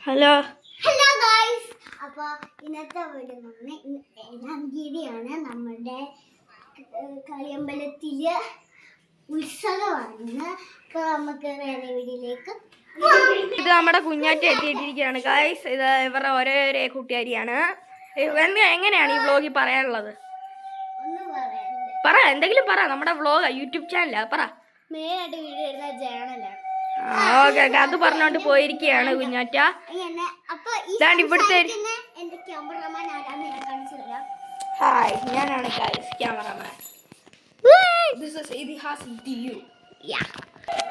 Hello hello guys. അപ്പോൾ ഇന്നത്തെ video ഗിരിയാണ്. നമ്മുടെ കളിയമ്പലത്തില് ഉത്സവമാണ്. അപ്പോൾ നമുക്ക് വേറെ വീഡിയോയിലേക്ക്. ഇത് നമ്മുടെ കുഞ്ഞാറ്റ എത്തിയിട്ടിരിക്കുകയാണ് ഗായ്സ്. ഇത് ഇവരുടെ ഒരേ കൂട്ടുകാരിയാണ്. എങ്ങനെയാണ് ഈ വ്ളോഗിൽ പറയാനുള്ളത്? പറ, എന്തെങ്കിലും പറ. നമ്മുടെ വ്ളോഗ് യൂട്യൂബ് ചാനലാ, പറ. മെയിനായിട്ട് വീഡിയോ ഇടുന്ന ജേണലാണ്. ഓക്കെ, അത് പറഞ്ഞോണ്ട് പോയിരിക്കുകയാണ് കുഞ്ഞാറ്റ. ഇവിടുത്തെ ഹായ്, ഞാനാണ് ഗൈസ് ക്യാമറമാൻ.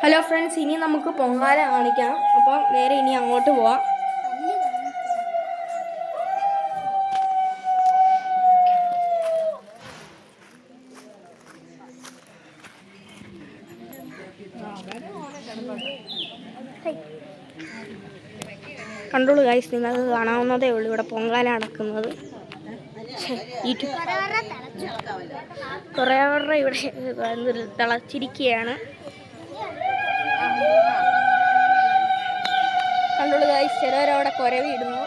ഹലോ ഫ്രണ്ട്സ്, ഇനി നമുക്ക് പൊങ്കാല കാണിക്കാം. അപ്പം നേരെ ഇനി അങ്ങോട്ട് പോവാം. കണ്ടോളൂ ഗൈസ്, നിങ്ങൾക്ക് കാണാവുന്നതേ ഉള്ളൂ ഇവിടെ പൊങ്കാല നടക്കുന്നത്. കുറേ ഇവിടെ തിളച്ചിരിക്കുകയാണ്. കണ്ടോളൂ ഗൈസ്, ചിലവരവിടെ കുരവിടുന്നു.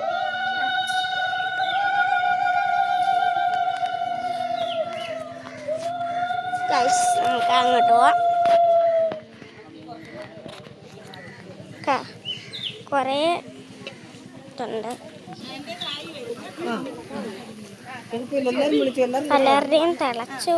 ഗൈസ്, നമുക്ക് അങ്ങോട്ട് പോവാം. കുറേ ഉണ്ട്, പലരുടെയും തിളച്ചു.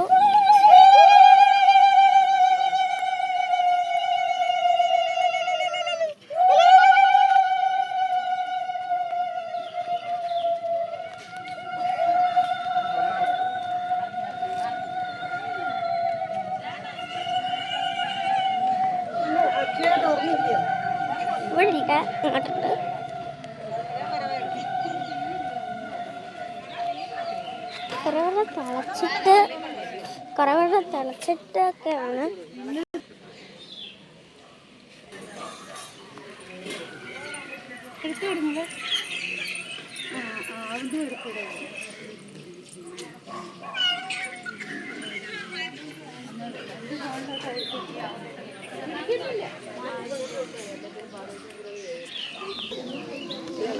ഇവിടെ ഇങ്ങോട്ടുണ്ട്. കുറേ വെള്ളം തിളച്ചിട്ടൊക്കെയാണ്.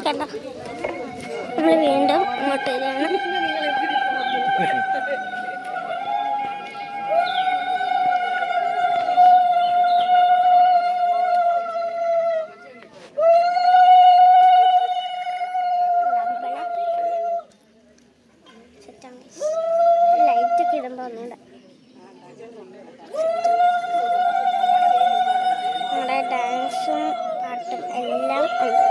കണ്ടോ, നമ്മൾ വീണ്ടും ഇങ്ങോട്ട് വരികയാണ്. ലൈറ്റൊക്കെ ഇടുമ്പോൾ ഒന്നുകൂടെ നമ്മുടെ ഡാൻസും പാട്ടും എല്ലാം ഉണ്ട്.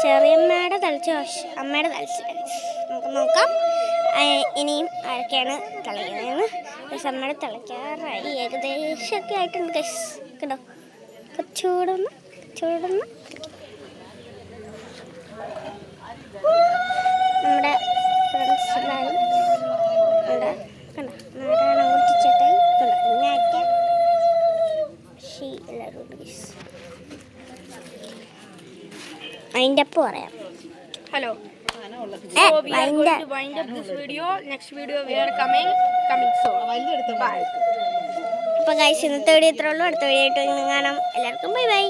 ചെറിയമ്മയുടെ തളിച്ചു, അമ്മയുടെ തളിച്ചു. നമുക്ക് നോക്കാം ഇനിയും ആരൊക്കെയാണ് തിളയ്ക്കുന്നതെന്ന്. അമ്മയുടെ തിളയ്ക്കാറായി, ഏകദേശമൊക്കെ ആയിട്ടുണ്ട് ഗൈസ്. കേട്ടോ, ചൂടുന്ന നമ്മുടെ ഫ്രണ്ട്സ് എല്ലാവരും ഉണ്ട്. കണ്ടോ, നാരായണൻകുട്ടി ചേട്ടായി കുഞ്ഞാറ്റ എല്ലാവരും ഉണ്ട് ഗൈസ്. അതിൻ്റെ അപ്പ് പറയാം. ഹലോ, അപ്പോൾ ഗൈസ്, ഇന്നത്തെ വീഡിയോ ഇത്രേ ഉള്ളൂ. അടുത്ത വീഡിയോ ആയിട്ട് കാണാം. എല്ലാവർക്കും ബൈ ബൈ.